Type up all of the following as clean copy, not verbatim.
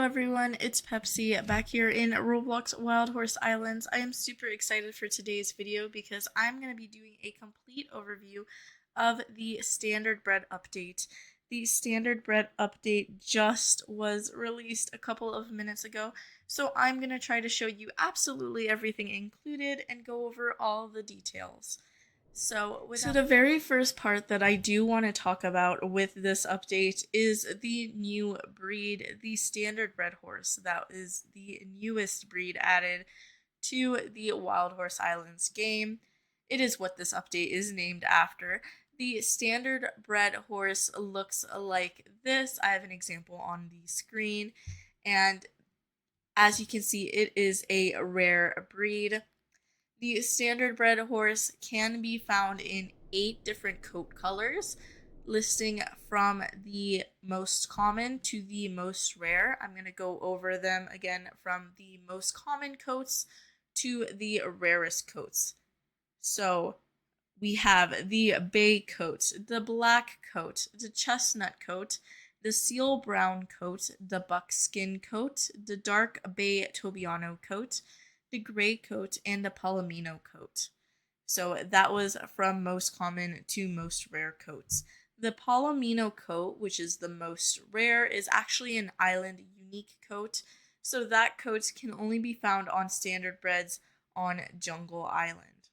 everyone, it's Pepsi back here in Roblox Wild Horse Islands. I am super excited for today's video because I'm going to be doing a complete overview of the StandardBred update. The StandardBred update just was released a couple of minutes ago, so I'm going to try to show you absolutely everything included and go over all the details. So the very first part that I do want to talk about with this update is the new breed, the StandardBred horse. That is the newest breed added to the Wild Horse Islands game. It is what this update is named after. The StandardBred horse looks like this. I have an example on the screen, and as you can see, it is a rare breed. The StandardBred horse can be found in 8 different coat colors, listing from the most common to the most rare. I'm going to go over them again from the most common coats to the rarest coats. So we have the bay coat, the black coat, the chestnut coat, the seal brown coat, the buckskin coat, the dark bay Tobiano coat, the gray coat, and the palomino coat. So that was from most common to most rare coats. The palomino coat, which is the most rare, is actually an island unique coat. So that coat can only be found on StandardBreds on Jungle Island.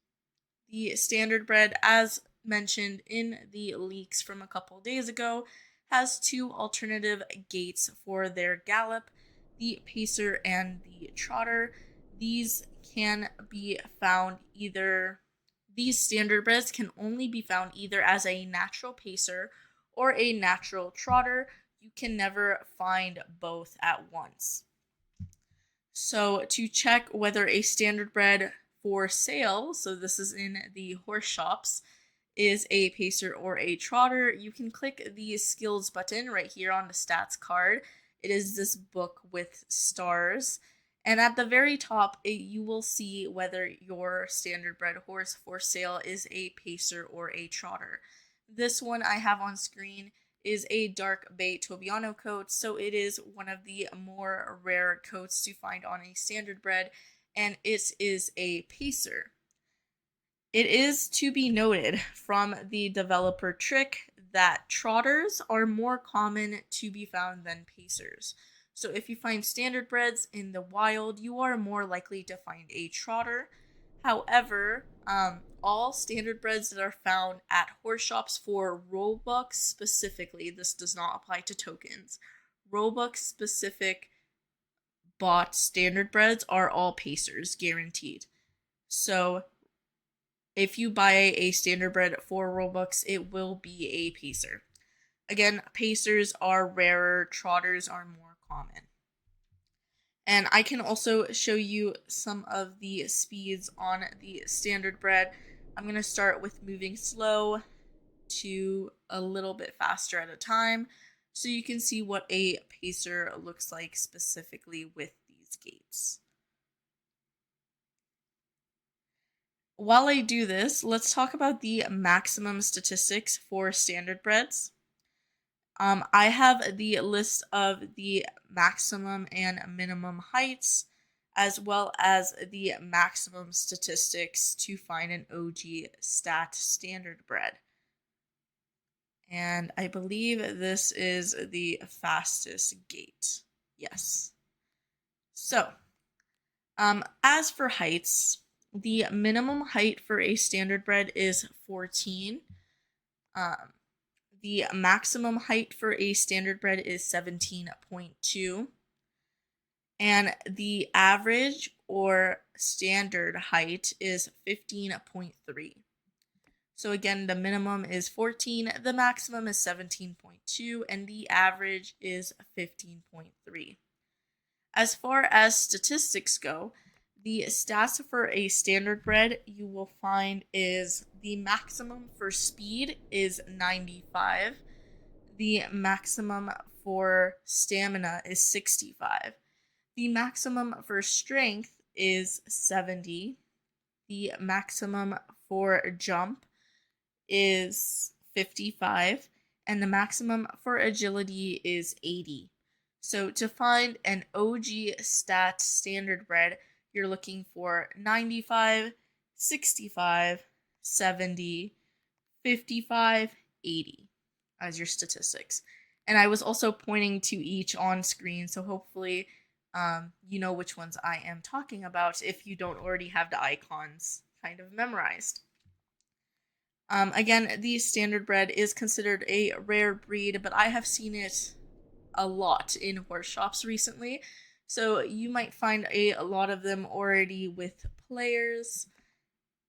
The StandardBred, as mentioned in the leaks from a couple days ago, has 2 alternative gaits for their gallop, the pacer and the trotter. These StandardBreds can only be found either as a natural pacer or a natural trotter. You can never find both at once. So to check whether a StandardBred for sale, so this is in the horse shops, is a pacer or a trotter, you can click the skills button right here on the stats card. It is this book with stars. And at the very top, you will see whether your StandardBred horse for sale is a pacer or a trotter. This one I have on screen is a dark bay Tobiano coat, so it is one of the more rare coats to find on a StandardBred, and it is a pacer. It is to be noted from the developer trick that trotters are more common to be found than pacers. So if you find StandardBreds in the wild, you are more likely to find a trotter. However, all StandardBreds that are found at horse shops for Robux specifically, this does not apply to tokens, Robux specific bought StandardBreds are all pacers, guaranteed. So if you buy a StandardBred for Robux, it will be a pacer. Again, pacers are rarer, trotters are more common. And I can also show you some of the speeds on the StandardBred. I'm going to start with moving slow to a little bit faster at a time, so you can see what a pacer looks like specifically with these gaits. While I do this, let's talk about the maximum statistics for StandardBreds. I have the list of the maximum and minimum heights, as well as the maximum statistics to find an OG stat StandardBred. And I believe this is the fastest gait. Yes. So, as for heights, the minimum height for a StandardBred is 14. The maximum height for a StandardBred is 17.2. And the average or standard height is 15.3. So again, the minimum is 14, the maximum is 17.2, and the average is 15.3. As far as statistics go, the stats for a StandardBred you will find is the maximum for speed is 95. The maximum for stamina is 65. The maximum for strength is 70. The maximum for jump is 55. And the maximum for agility is 80. So to find an OG stat StandardBred, you're looking for 95, 65, 70, 55, 80 as your statistics. And I was also pointing to each on screen, so hopefully you know which ones I am talking about if you don't already have the icons kind of memorized. Again, the StandardBred is considered a rare breed, but I have seen it a lot in horse shops recently. So you might find a lot of them already with players.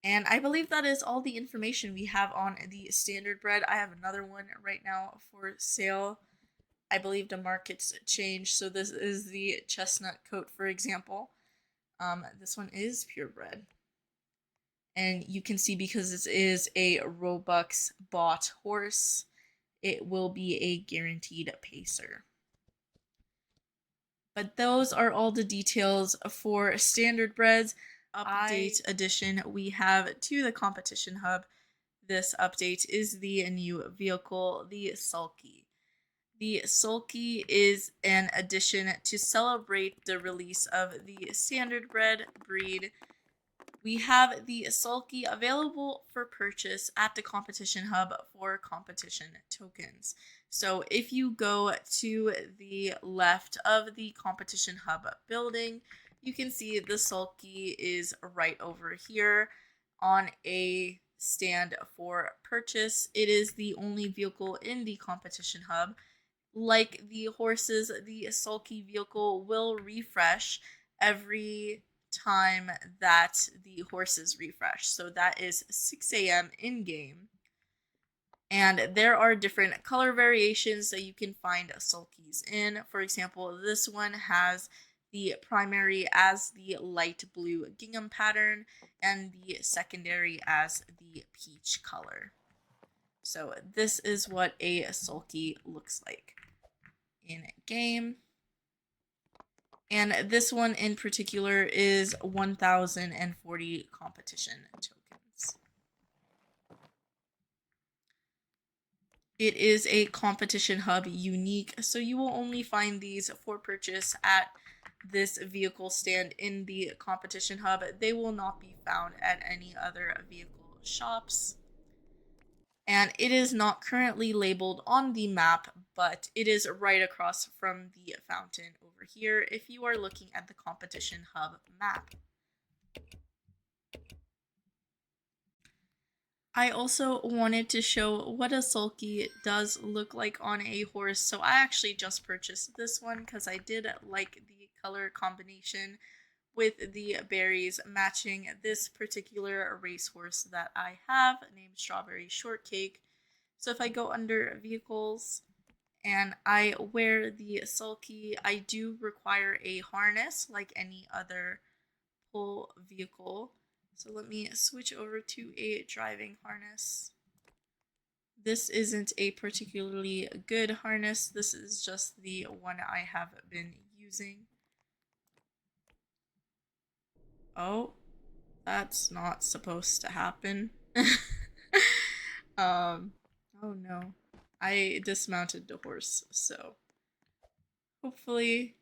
And I believe that is all the information we have on the StandardBred. I have another one right now for sale. I believe the market's changed, so this is the chestnut coat, for example. This one is purebred. And you can see because this is a Robux bought horse, it will be a guaranteed pacer. But those are all the details for StandardBred's update edition we have to the competition hub. This update is the new vehicle, the Sulky. The Sulky is an addition to celebrate the release of the StandardBred breed. We have the Sulky available for purchase at the competition hub for competition tokens. So if you go to the left of the competition hub building, you can see the Sulky is right over here on a stand for purchase. It is the only vehicle in the competition hub. Like the horses, the Sulky vehicle will refresh every time that the horses refresh. So that is 6 a.m. in game. And there are different color variations that you can find Sulkies in. For example, this one has the primary as the light blue gingham pattern and the secondary as the peach color. So this is what a Sulky looks like in game. And this one in particular is 1,040 competition tokens. It is a competition hub unique, so you will only find these for purchase at this vehicle stand in the competition hub. They will not be found at any other vehicle shops. And it is not currently labeled on the map, but it is right across from the fountain over here if you are looking at the competition hub map. I also wanted to show what a Sulky does look like on a horse, so I actually just purchased this one because I did like the color combination with the berries matching this particular racehorse that I have named Strawberry Shortcake. So if I go under vehicles and I wear the Sulky, I do require a harness like any other pull vehicle. So let me switch over to a driving harness. This isn't a particularly good harness. This is just the one I have been using. Oh, that's not supposed to happen. Oh no. I dismounted the horse, so hopefully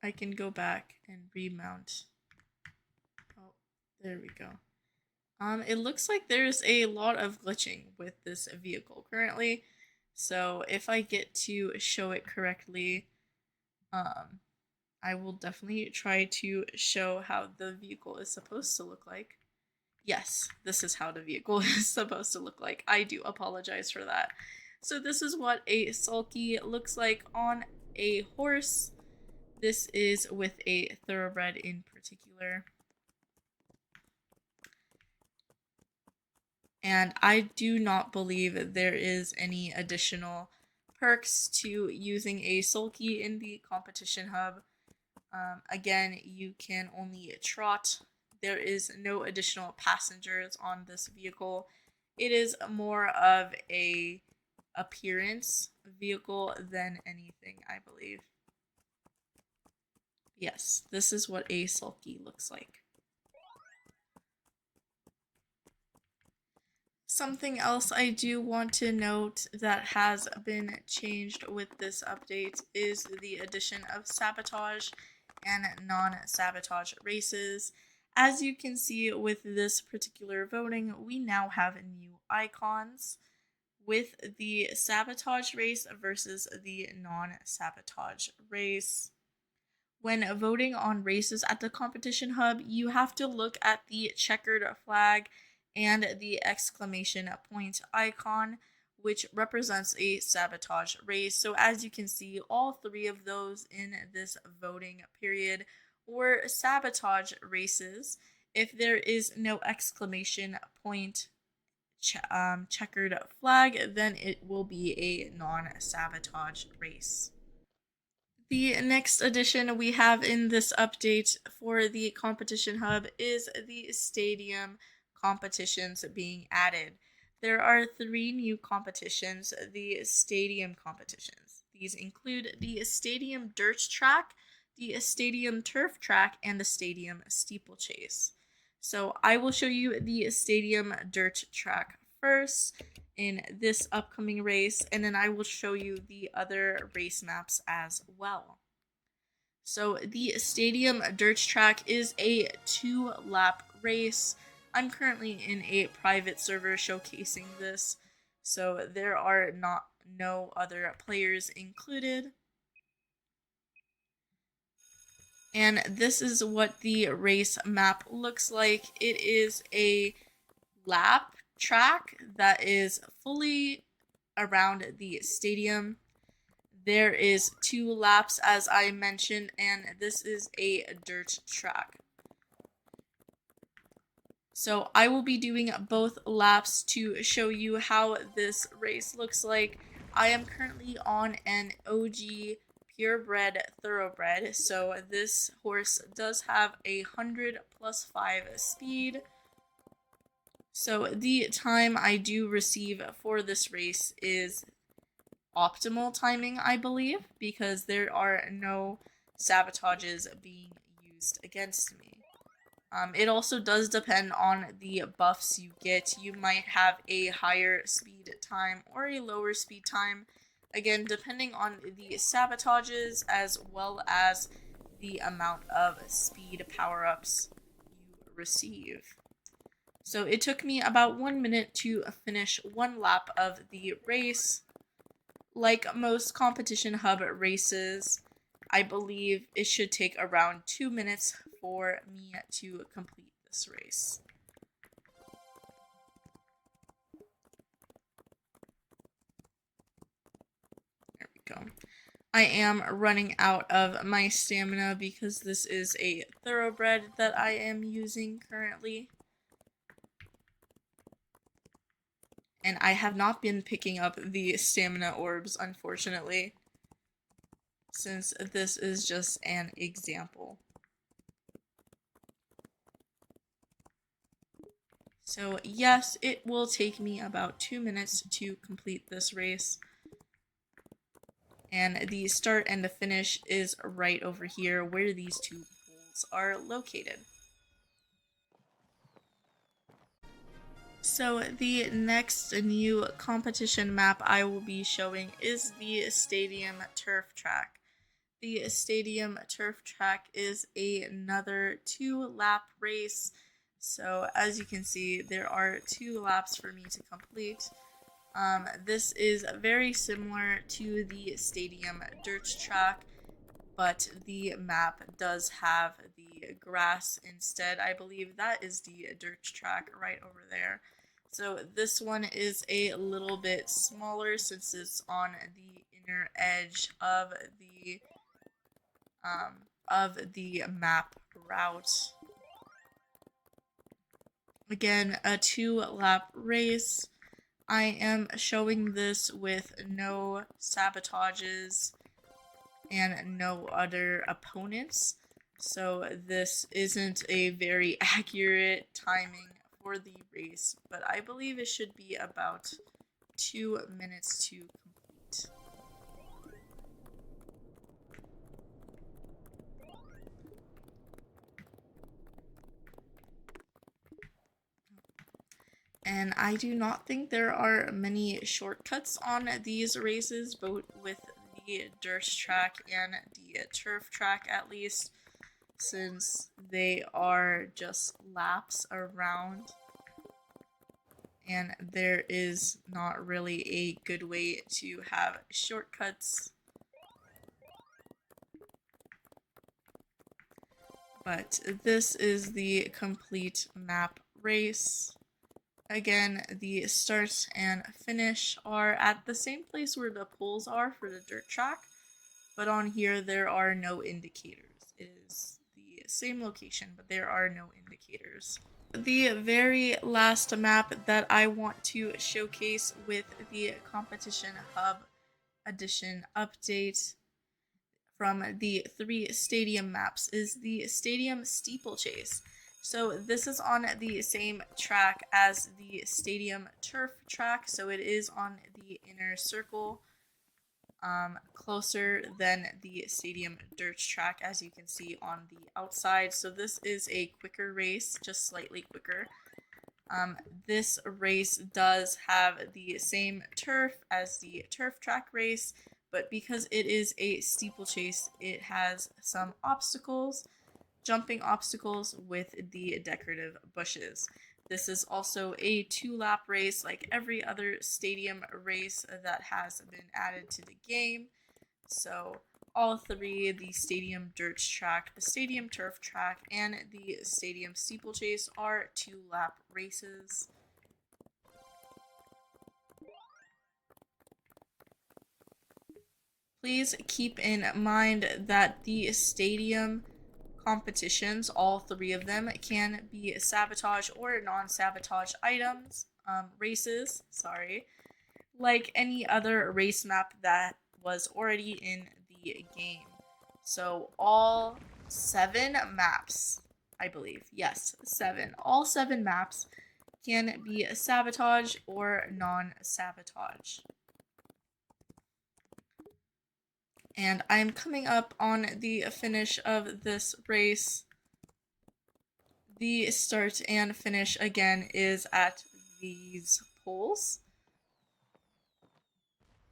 I can go back and remount. Oh, there we go. It looks like there's a lot of glitching with this vehicle currently. So if I get to show it correctly, I will definitely try to show how the vehicle is supposed to look like. Yes, this is how the vehicle is supposed to look like. I do apologize for that. So this is what a Sulky looks like on a horse. This is with a thoroughbred in particular. And I do not believe there is any additional perks to using a Sulky in the competition hub. Again, you can only trot. There is no additional passengers on this vehicle. It is more of a appearance vehicle than anything, I believe. Yes, this is what a Sulky looks like. Something else I do want to note that has been changed with this update is the addition of sabotage and non-sabotage races. As you can see with this particular voting, we now have new icons with the sabotage race versus the non-sabotage race. When voting on races at the competition hub, you have to look at the checkered flag and the exclamation point icon, which represents a sabotage race. So, as you can see, all three of those in this voting period were sabotage races. If there is no exclamation point checkered flag, then it will be a non sabotage race. The next addition we have in this update for the competition hub is the stadium competitions being added. There are three new competitions, the stadium competitions. These include the stadium dirt track, the stadium turf track, and the stadium steeplechase. So I will show you the stadium dirt track first in this upcoming race, and then I will show you the other race maps as well. So the stadium dirt track is a 2-lap race. I'm currently in a private server showcasing this, so there are no other players included. And this is what the race map looks like. It is a lap track that is fully around the stadium. There is 2 laps as I mentioned, and this is a dirt track. So I will be doing both laps to show you how this race looks like. I am currently on an OG purebred thoroughbred, so this horse does have 100+5 speed. So the time I do receive for this race is optimal timing, I believe, because there are no sabotages being used against me. It also does depend on the buffs you get. You might have a higher speed time or a lower speed time, again, depending on the sabotages as well as the amount of speed power-ups you receive. So it took me about 1 minute to finish 1 lap of the race. Like most competition hub races, I believe it should take around 2 minutes for me to complete this race. There we go. I am running out of my stamina because this is a thoroughbred that I am using currently. And I have not been picking up the stamina orbs, unfortunately, since this is just an example. So yes, it will take me about 2 minutes to complete this race. And the start and the finish is right over here where these 2 poles are located. So the next new competition map I will be showing is the stadium turf track. The stadium turf track is another 2-lap race. So as you can see, there are 2 laps for me to complete. This is very similar to the stadium dirt track, but the map does have the grass instead. I believe that is the dirt track right over there. So this one is a little bit smaller since it's on the inner edge of the map route. Again, a 2-lap race. I am showing this with no sabotages and no other opponents, so this isn't a very accurate timing for the race, but I believe it should be about 2 minutes to complete. And I do not think there are many shortcuts on these races, both with the dirt track and the turf track at least, since they are just laps around and there is not really a good way to have shortcuts. But this is the complete map race. Again, the start and finish are at the same place where the poles are for the dirt track, but on here there are no indicators. It is the same location, but there are no indicators. The very last map that I want to showcase with the Competition Hub Edition update from the 3 stadium maps is the Stadium Steeplechase. So this is on the same track as the Stadium Turf track, so it is on the inner circle, closer than the Stadium Dirt track, as you can see on the outside. So this is a quicker race, just slightly quicker. This race does have the same turf as the turf track race, but because it is a steeplechase, it has some obstacles, jumping obstacles with the decorative bushes. This is also a 2-lap race like every other stadium race that has been added to the game. So all 3, the stadium dirt track, the stadium turf track, and the stadium steeplechase are 2-lap races. Please keep in mind that the stadium competitions, all 3 of them, can be sabotage or non-sabotage items, races, like any other race map that was already in the game. So all 7 maps, I believe, yes, 7, all 7 maps can be sabotage or non-sabotage. And I'm coming up on the finish of this race. The start and finish again is at these poles.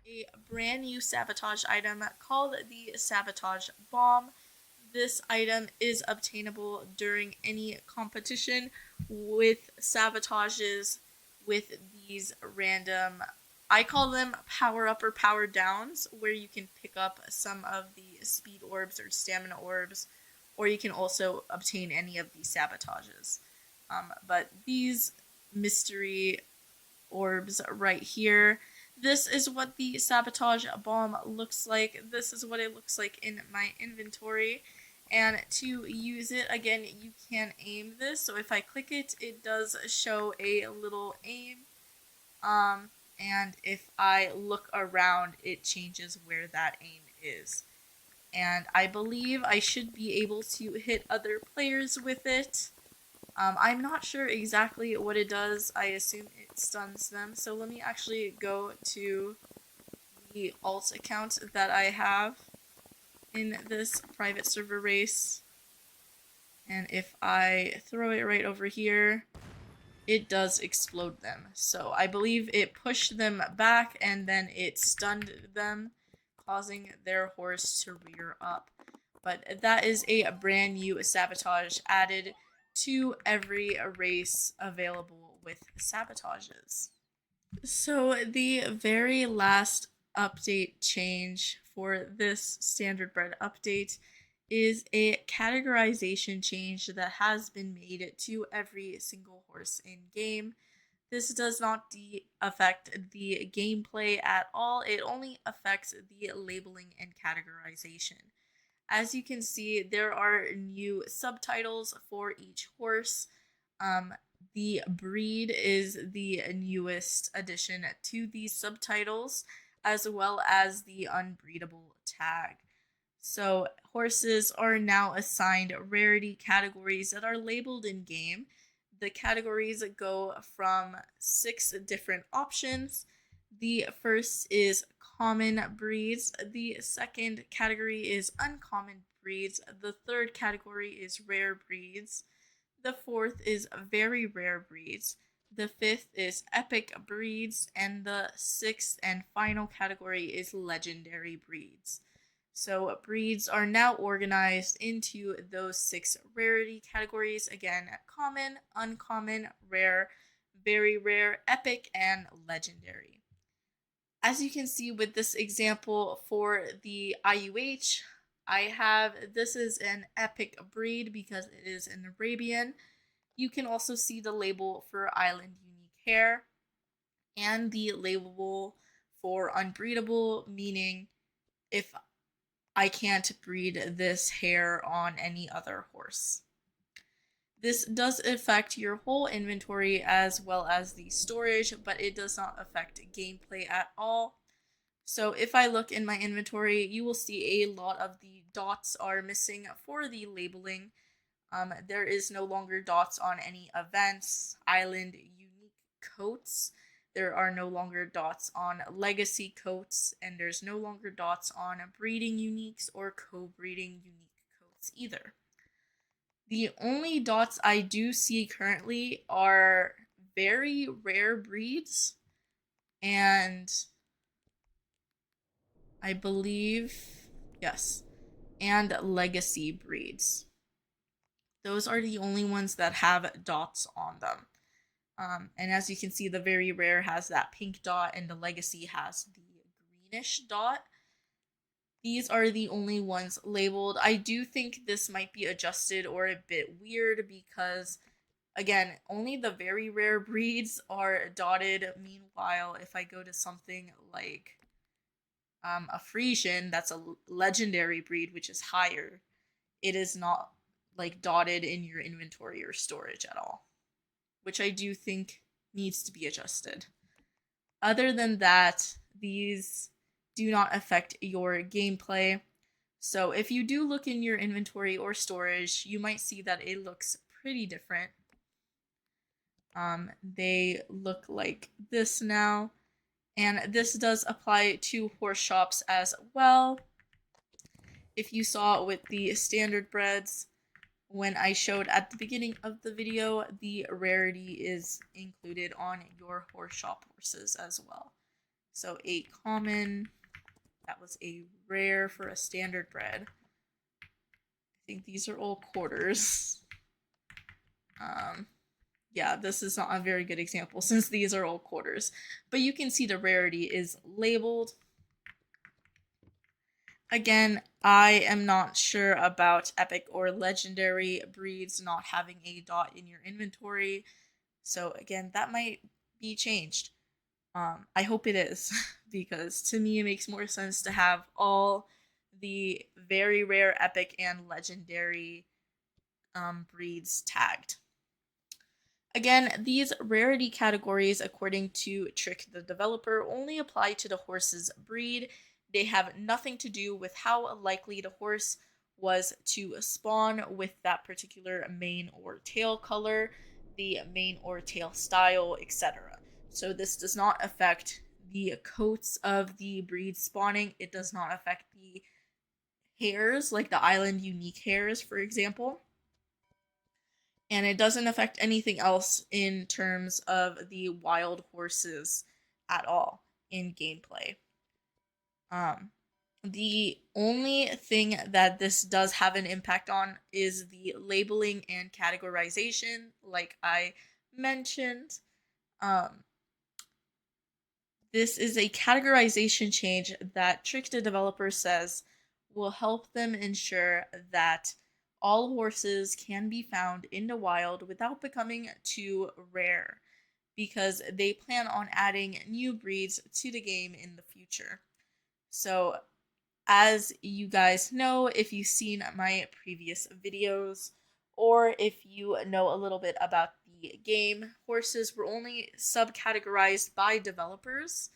A brand new sabotage item called the Sabotage Bomb. This item is obtainable during any competition with sabotages with these random, I call them power up or power downs, where you can pick up some of the speed orbs or stamina orbs, or you can also obtain any of these sabotages. But these mystery orbs right here, this is what the Sabotage Bomb looks like. This is what it looks like in my inventory. And to use it, again, you can aim this. So if I click it, it does show a little aim. And if I look around, it changes where that aim is. And I believe I should be able to hit other players with it. I'm not sure exactly what it does. I assume it stuns them. So let me actually go to the alt account that I have in this private server race. And if I throw it right over here, it does explode them. So I believe it pushed them back and then it stunned them, causing their horse to rear up. But that is a brand new sabotage added to every race available with sabotages. So the very last update change for this StandardBred update is a categorization change that has been made to every single horse in game. This does not affect the gameplay at all. It only affects the labeling and categorization. As you can see, there are new subtitles for each horse. The breed is the newest addition to these subtitles, as well as the unbreedable tag. So horses are now assigned rarity categories that are labeled in game. The categories go from 6 different options. The first is common breeds. The second category is uncommon breeds. The third category is rare breeds. The fourth is very rare breeds. The fifth is epic breeds, and the sixth and final category is legendary breeds. So breeds are now organized into those 6 rarity categories. Again, common, uncommon, rare, very rare, epic, and legendary. As you can see with this example for the IUH, this is an epic breed because it is an Arabian. You can also see the label for island unique hair and the label for unbreedable, meaning if I can't breed this hair on any other horse. This does affect your whole inventory as well as the storage, but it does not affect gameplay at all. So if I look in my inventory, you will see a lot of the dots are missing for the labeling. There is no longer dots on any events, island unique coats. There are no longer dots on legacy coats, and there's no longer dots on breeding uniques or co-breeding unique coats either. The only dots I do see currently are very rare breeds, and I believe, yes, and legacy breeds. Those are the only ones that have dots on them. And as you can see, the very rare has that pink dot, and the legacy has the greenish dot. These are the only ones labeled. I do think this might be adjusted or a bit weird because, again, only the very rare breeds are dotted. Meanwhile, if I go to something like a Frisian, that's a legendary breed, which is higher, it is not like dotted in your inventory or storage at all, which I do think needs to be adjusted. Other than that, these do not affect your gameplay. So if you do look in your inventory or storage, you might see that it looks pretty different. They look like this now, and this does apply to horse shops as well. If you saw with the StandardBreds, when I showed at the beginning of the video, the rarity is included on your horse shop horses as well. So a common, that was a rare for a StandardBred. I think these are all quarters. Yeah, this is not a very good example since these are all quarters. But you can see the rarity is labeled. Again, I am not sure about epic or legendary breeds not having a dot in your inventory. So again, that might be changed. I hope it is because to me it makes more sense to have all the very rare, epic, and legendary breeds tagged. Again, these rarity categories, according to Trick the developer, only apply to the horse's breed. They have nothing to do with how likely the horse was to spawn with that particular mane or tail color, the mane or tail style, etc. So this does not affect the coats of the breed spawning. It does not affect the hairs, like the island unique hairs, for example, and it doesn't affect anything else in terms of the wild horses at all in gameplay. The only thing that this does have an impact on is the labeling and categorization, like I mentioned. This is a categorization change that Trick the developer says will help them ensure that all horses can be found in the wild without becoming too rare, because they plan on adding new breeds to the game in the future. So, as you guys know, if you've seen my previous videos, or if you know a little bit about the game, horses were only subcategorized by developers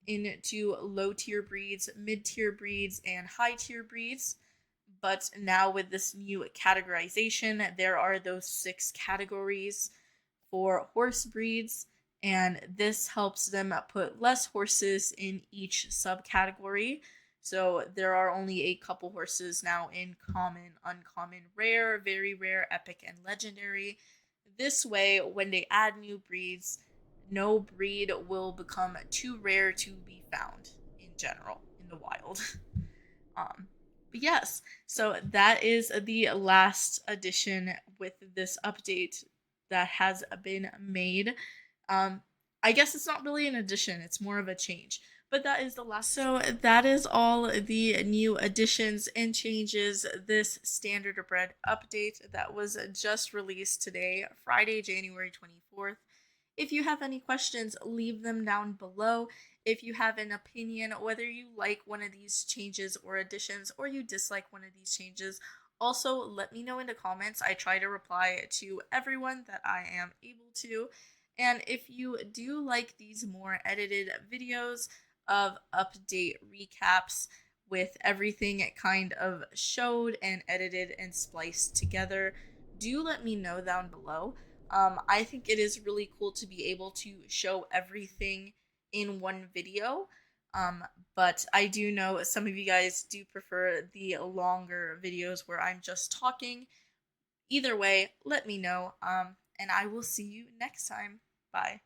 into low tier breeds, mid tier breeds, and high tier breeds. But now, with this new categorization, there are those 6 categories for horse breeds, and this helps them put less horses in each subcategory. So there are only a couple horses now in common, uncommon, rare, very rare, epic, and legendary. This way, when they add new breeds, no breed will become too rare to be found in general in the wild. Um, but yes, so that is the last addition with this update that has been made. Um, I guess it's not really an addition, it's more of a change. But that is the last. So that is all the new additions and changes this standard bread update that was just released today, Friday, January 24th. If you have any questions, leave them down below. If you have an opinion, whether you like one of these changes or additions, or you dislike one of these changes, also let me know in the comments. I try to reply to everyone that I am able to. And if you do like these more edited videos of update recaps with everything kind of showed and edited and spliced together, do let me know down below. I think it is really cool to be able to show everything in one video. Um, but I do know some of you guys do prefer the longer videos where I'm just talking. Either way, let me know. And I will see you next time. Bye.